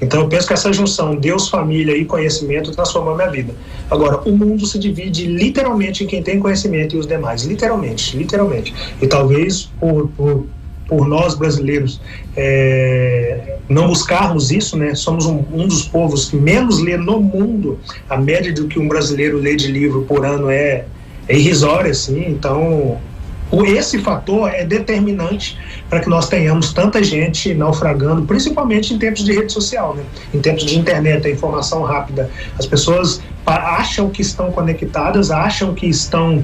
Então eu penso que essa junção Deus, família e conhecimento transformou a minha vida. Agora, o mundo se divide literalmente em quem tem conhecimento e os demais, literalmente. E talvez por nós brasileiros não buscarmos isso, né? Somos um dos povos que menos lê no mundo. A média do que um brasileiro lê de livro por ano é irrisória, assim. Então, esse fator é determinante para que nós tenhamos tanta gente naufragando, principalmente em tempos de rede social, né? Em tempos de internet, a informação rápida. As pessoas acham que estão conectadas, acham que estão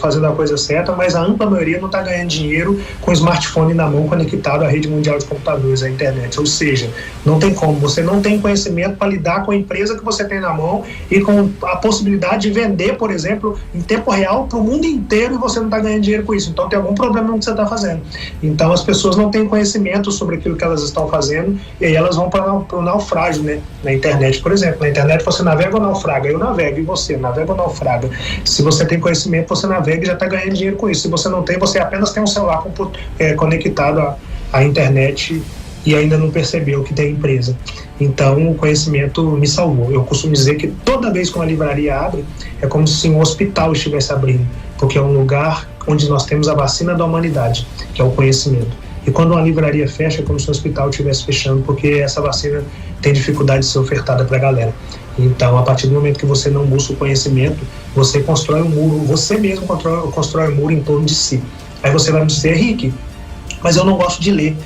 fazendo a coisa certa, mas a ampla maioria não está ganhando dinheiro com o smartphone na mão conectado à rede mundial de computadores, à internet. Ou seja, não tem como, você não tem conhecimento para lidar com a empresa que você tem na mão e com a possibilidade de vender, por exemplo, em tempo real para o mundo inteiro e você não está ganhando dinheiro com isso. Então tem algum problema no que você está fazendo. Então as pessoas não têm conhecimento sobre aquilo que elas estão fazendo e aí elas vão para o naufrágio, né? Na internet, por exemplo. Na internet você navega ou naufraga? Eu navego, e você? Navega ou naufraga? Se você tem conhecimento, você navega e já está ganhando dinheiro com isso. Se você não tem, você apenas tem um celular conectado à internet e ainda não percebeu que tem empresa. Então o conhecimento me salvou. Eu costumo dizer que toda vez que uma livraria abre, é como se um hospital estivesse abrindo, porque é um lugar onde nós temos a vacina da humanidade, que é o conhecimento. E quando uma livraria fecha, é como se o hospital estivesse fechando, porque essa vacina tem dificuldade de ser ofertada para a galera. Então, a partir do momento que você não busca o conhecimento, você constrói um muro, você mesmo constrói um muro em torno de si. Aí você vai me dizer, Rick, mas eu não gosto de ler.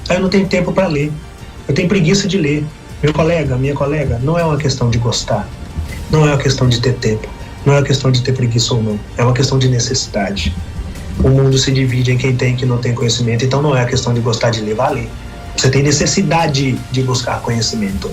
Aí eu não tenho tempo para ler. Eu tenho preguiça de ler. Minha colega, não é uma questão de gostar. Não é uma questão de ter tempo. Não é uma questão de ter preguiça ou não. É uma questão de necessidade. O mundo se divide em quem tem e quem não tem conhecimento. Então não é a questão de gostar de ler, vai ler. Você tem necessidade de buscar conhecimento.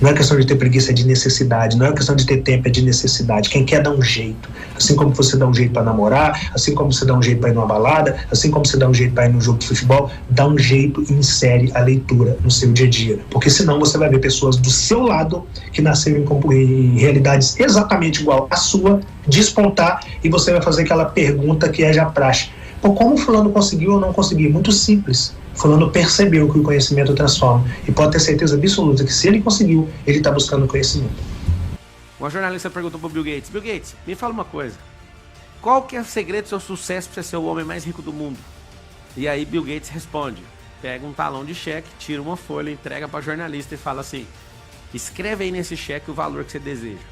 Não é questão de ter preguiça, é de necessidade. Não é questão de ter tempo, é de necessidade. Quem quer dá um jeito. Assim como você dá um jeito para namorar, assim como você dá um jeito para ir numa balada, assim como você dá um jeito para ir num jogo de futebol, dá um jeito e insere a leitura no seu dia a dia. Porque senão você vai ver pessoas do seu lado que nasceram em realidades exatamente igual à sua, despontar, e você vai fazer aquela pergunta que é já praxe. Pô, como fulano conseguiu ou não conseguiu? Muito simples. Fulano percebeu que o conhecimento transforma. E pode ter certeza absoluta que se ele conseguiu, ele está buscando conhecimento. Uma jornalista perguntou pro Bill Gates: Bill Gates, me fala uma coisa. Qual que é o segredo do seu sucesso para ser o homem mais rico do mundo? E aí Bill Gates responde. Pega um talão de cheque, tira uma folha, entrega pra jornalista e fala assim: escreve aí nesse cheque o valor que você deseja.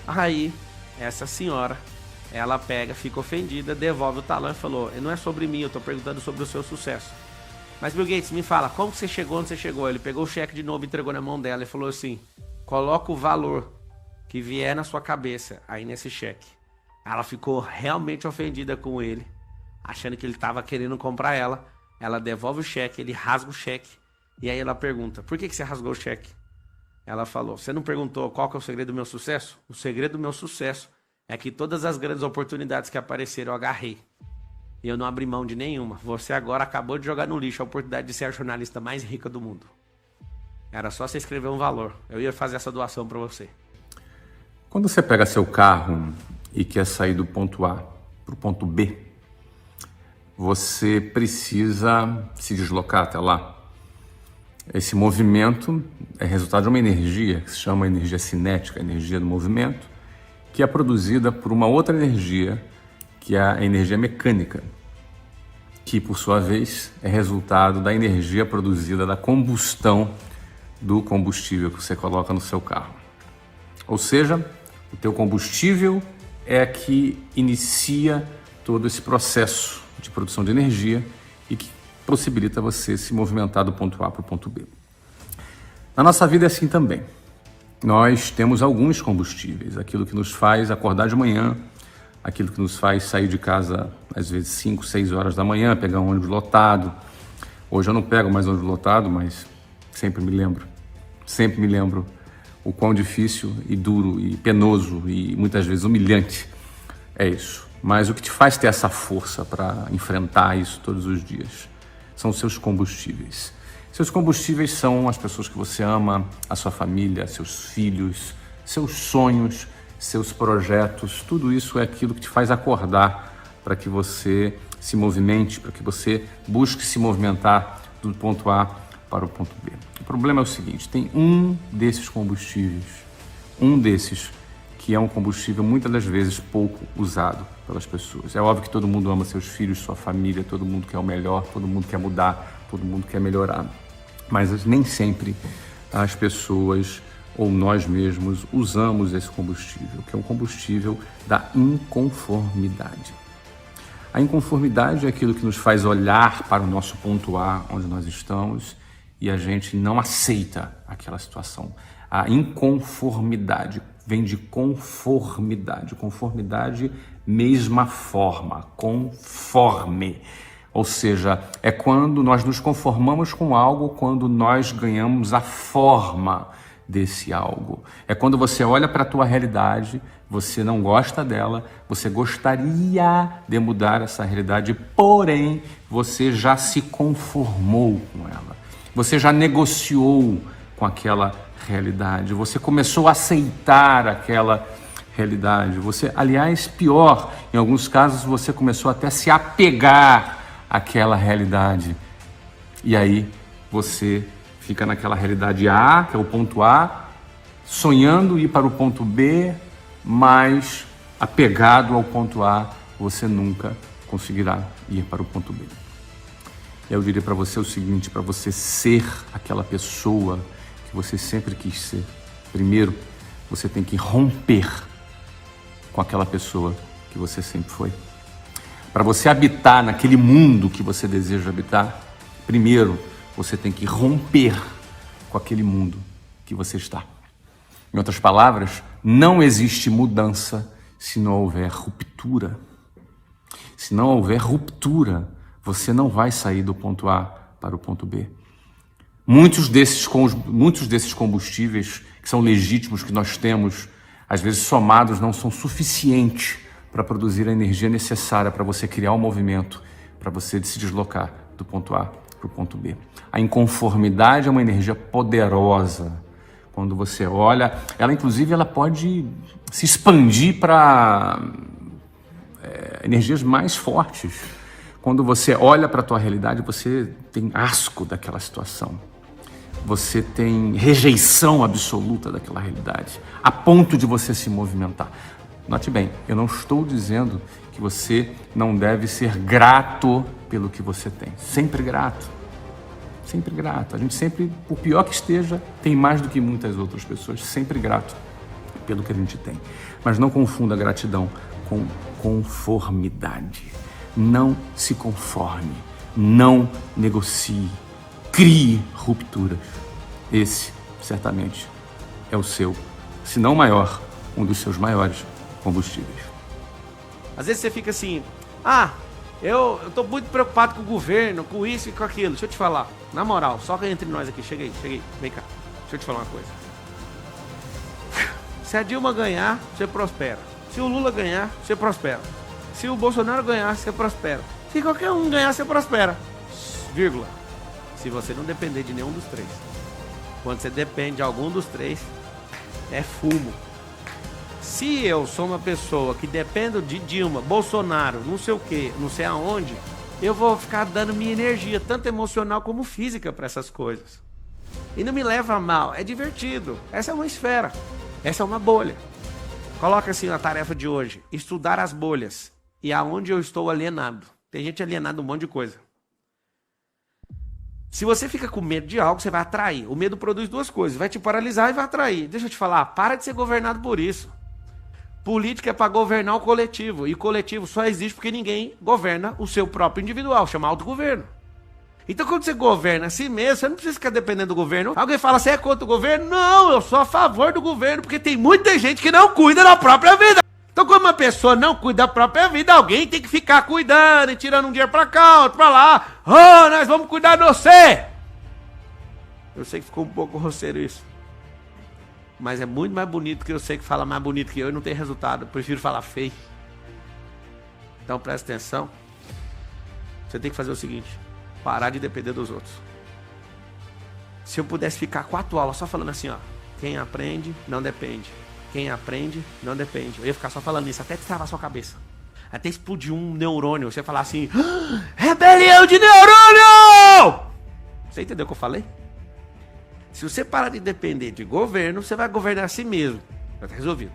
Aí, essa senhora, ela pega, fica ofendida, devolve o talão e falou: não é sobre mim, eu tô perguntando sobre o seu sucesso. Mas Bill Gates, me fala, como você chegou onde você chegou? Ele pegou o cheque de novo, entregou na mão dela e falou assim: coloca o valor que vier na sua cabeça aí nesse cheque. Ela ficou realmente ofendida com ele, achando que ele estava querendo comprar ela. Ela devolve o cheque, ele rasga o cheque. E aí ela pergunta: por que você rasgou o cheque? Ela falou: você não perguntou qual que é o segredo do meu sucesso? O segredo do meu sucesso é que todas as grandes oportunidades que apareceram eu agarrei. E eu não abri mão de nenhuma. Você agora acabou de jogar no lixo a oportunidade de ser a jornalista mais rica do mundo. Era só você escrever um valor. Eu ia fazer essa doação para você. Quando você pega seu carro e quer sair do ponto A para o ponto B, você precisa se deslocar até lá. Esse movimento é resultado de uma energia que se chama energia cinética, energia do movimento, que é produzida por uma outra energia, que é a energia mecânica, que por sua vez é resultado da energia produzida da combustão do combustível que você coloca no seu carro. Ou seja, o teu combustível é que inicia todo esse processo de produção de energia e que possibilita você se movimentar do ponto A para o ponto B. Na nossa vida é assim também. Nós temos alguns combustíveis, aquilo que nos faz acordar de manhã, aquilo que nos faz sair de casa às vezes 5, 6 horas da manhã, pegar um ônibus lotado. Hoje eu não pego mais ônibus lotado, mas sempre me lembro o quão difícil e duro e penoso e muitas vezes humilhante é isso. Mas o que te faz ter essa força para enfrentar isso todos os dias são os seus combustíveis. Seus combustíveis são as pessoas que você ama, a sua família, seus filhos, seus sonhos, seus projetos. Tudo isso é aquilo que te faz acordar para que você se movimente, para que você busque se movimentar do ponto A para o ponto B. O problema é o seguinte, tem um desses combustíveis, que é um combustível muitas das vezes pouco usado pelas pessoas. É óbvio que todo mundo ama seus filhos, sua família, todo mundo quer o melhor, todo mundo quer mudar, todo mundo quer melhorar. Mas nem sempre as pessoas ou nós mesmos usamos esse combustível, que é um combustível da inconformidade. A inconformidade é aquilo que nos faz olhar para o nosso ponto A, onde nós estamos, e a gente não aceita aquela situação. A inconformidade vem de conformidade. Conformidade, mesma forma, conforme. Ou seja, é quando nós nos conformamos com algo, quando nós ganhamos a forma desse algo. É quando você olha para a tua realidade, você não gosta dela, você gostaria de mudar essa realidade, porém, você já se conformou com ela. Você já negociou com aquela realidade, você começou a aceitar aquela realidade. Você, aliás, pior, em alguns casos você começou até a se apegar àquela realidade. E aí você fica naquela realidade A, que é o ponto A, sonhando ir para o ponto B, mas apegado ao ponto A, você nunca conseguirá ir para o ponto B. Eu diria para você o seguinte, para você ser aquela pessoa que você sempre quis ser, primeiro, você tem que romper com aquela pessoa que você sempre foi. Para você habitar naquele mundo que você deseja habitar, primeiro, você tem que romper com aquele mundo que você está. Em outras palavras, não existe mudança se não houver ruptura. Se não houver ruptura, você não vai sair do ponto A para o ponto B. Muitos desses combustíveis que são legítimos, que nós temos, às vezes somados, não são suficientes para produzir a energia necessária para você criar um movimento, para você se deslocar do ponto A para o ponto B. A inconformidade é uma energia poderosa. Quando você olha, ela inclusive ela pode se expandir para energias mais fortes. Quando você olha para a tua realidade, você tem asco daquela situação. Você tem rejeição absoluta daquela realidade, a ponto de você se movimentar. Note bem, eu não estou dizendo que você não deve ser grato pelo que você tem. Sempre grato. Sempre grato. A gente sempre, por pior que esteja, tem mais do que muitas outras pessoas. Sempre grato pelo que a gente tem. Mas não confunda gratidão com conformidade. Não se conforme. Não negocie. Crie rupturas. Esse, certamente, é o seu, se não maior, um dos seus maiores combustíveis. Às vezes você fica assim, eu tô muito preocupado com o governo, com isso e com aquilo. Deixa eu te falar, na moral, só que entre nós aqui, chega aí, vem cá. Deixa eu te falar uma coisa. Se a Dilma ganhar, você prospera. Se o Lula ganhar, você prospera. Se o Bolsonaro ganhar, você prospera. Se qualquer um ganhar, você prospera. Vírgula. Se você não depender de nenhum dos três. Quando você depende de algum dos três, é fumo. Se eu sou uma pessoa que dependo de Dilma, Bolsonaro, não sei o que, não sei aonde, eu vou ficar dando minha energia, tanto emocional como física, para essas coisas. E não me leva a mal, é divertido. Essa é uma esfera, essa é uma bolha. Coloca assim na tarefa de hoje, estudar as bolhas e aonde eu estou alienado. Tem gente alienada um monte de coisa. Se você fica com medo de algo, você vai atrair. O medo produz duas coisas, vai te paralisar e vai atrair. Deixa eu te falar, para de ser governado por isso. Política é para governar o coletivo. E o coletivo só existe porque ninguém governa o seu próprio individual, chama autogoverno. Então quando você governa a si mesmo, você não precisa ficar dependendo do governo. Alguém fala, você é contra o governo? Não, eu sou a favor do governo, porque tem muita gente que não cuida da própria vida. Então quando uma pessoa não cuida da própria vida, alguém tem que ficar cuidando e tirando um dinheiro pra cá, outro pra lá. Nós vamos cuidar de você. Eu sei que ficou um pouco roceiro isso. Mas é muito mais bonito que eu sei que fala mais bonito que eu e não tem resultado. Eu prefiro falar feio. Então presta atenção. Você tem que fazer o seguinte. Parar de depender dos outros. Se eu pudesse ficar 4 aulas só falando assim, ó. Quem aprende, não depende. Quem aprende, não depende. Eu ia ficar só falando isso até destravar sua cabeça. Até explodir um neurônio. Você ia falar assim, rebelião de neurônio! Você entendeu o que eu falei? Se você parar de depender de governo, você vai governar a si mesmo. Já tá resolvido.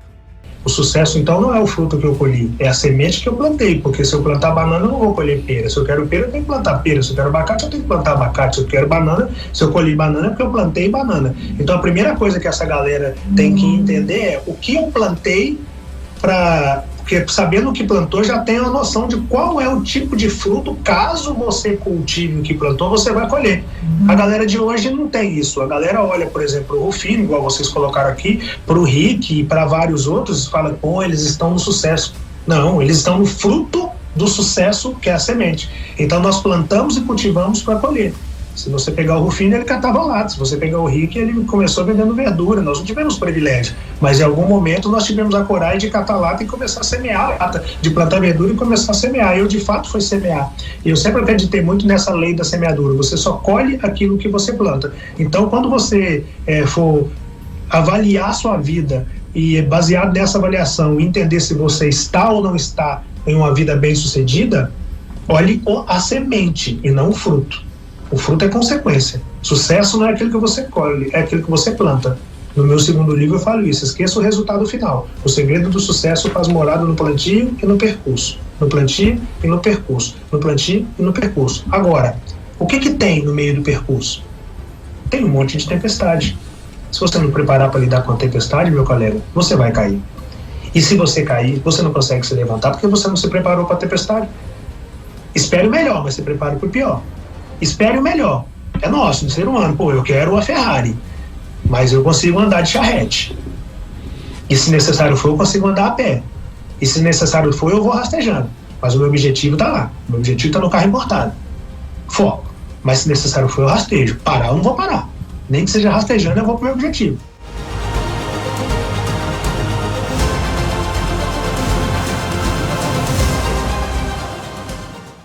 O sucesso, então, não é o fruto que eu colhi, é a semente que eu plantei, porque se eu plantar banana, eu não vou colher pera. Se eu quero pera, eu tenho que plantar pera. Se eu quero abacate, eu tenho que plantar abacate. Se eu quero banana, se eu colhi banana, é porque eu plantei banana. Então, a primeira coisa que essa galera tem que entender é o que eu plantei porque sabendo o que plantou, já tem uma noção de qual é o tipo de fruto, caso você cultive o que plantou, você vai colher. A galera de hoje não tem isso. A galera olha, por exemplo, o Rufino, igual vocês colocaram aqui, para o Rick e para vários outros, e fala, pô, eles estão no sucesso. Não, eles estão no fruto do sucesso, que é a semente. Então nós plantamos e cultivamos para colher. Se você pegar o Rufino, ele catava lata. Se você pegar o Rick, ele começou vendendo verdura. Nós não tivemos privilégio, mas em algum momento nós tivemos a coragem de catar lata e começar a semear lata, de plantar verdura e começar a semear. Eu, de fato, fui semear. E eu sempre acreditei muito nessa lei da semeadura. Você só colhe aquilo que você planta. Então, quando você for avaliar a sua vida e, baseado nessa avaliação, entender se você está ou não está em uma vida bem-sucedida, olhe a semente e não o fruto. O fruto é consequência. Sucesso não é aquilo que você colhe, é aquilo que você planta. No meu segundo livro eu falo isso, esqueça o resultado final. O segredo do sucesso faz morada no plantio e no percurso. No plantio e no percurso. No plantio e no percurso. Agora, o que tem no meio do percurso? Tem um monte de tempestade. Se você não preparar para lidar com a tempestade, meu colega, você vai cair. E se você cair, você não consegue se levantar porque você não se preparou para a tempestade. Espere o melhor, mas se prepare para o pior. Espere o melhor. É nosso, do ser humano. Pô, eu quero uma Ferrari, mas eu consigo andar de charrete. E se necessário for, eu consigo andar a pé. E se necessário for, eu vou rastejando. Mas o meu objetivo está lá. O meu objetivo está no carro importado. Foco. Mas se necessário for, eu rastejo. Parar, eu não vou parar. Nem que seja rastejando, eu vou para o meu objetivo.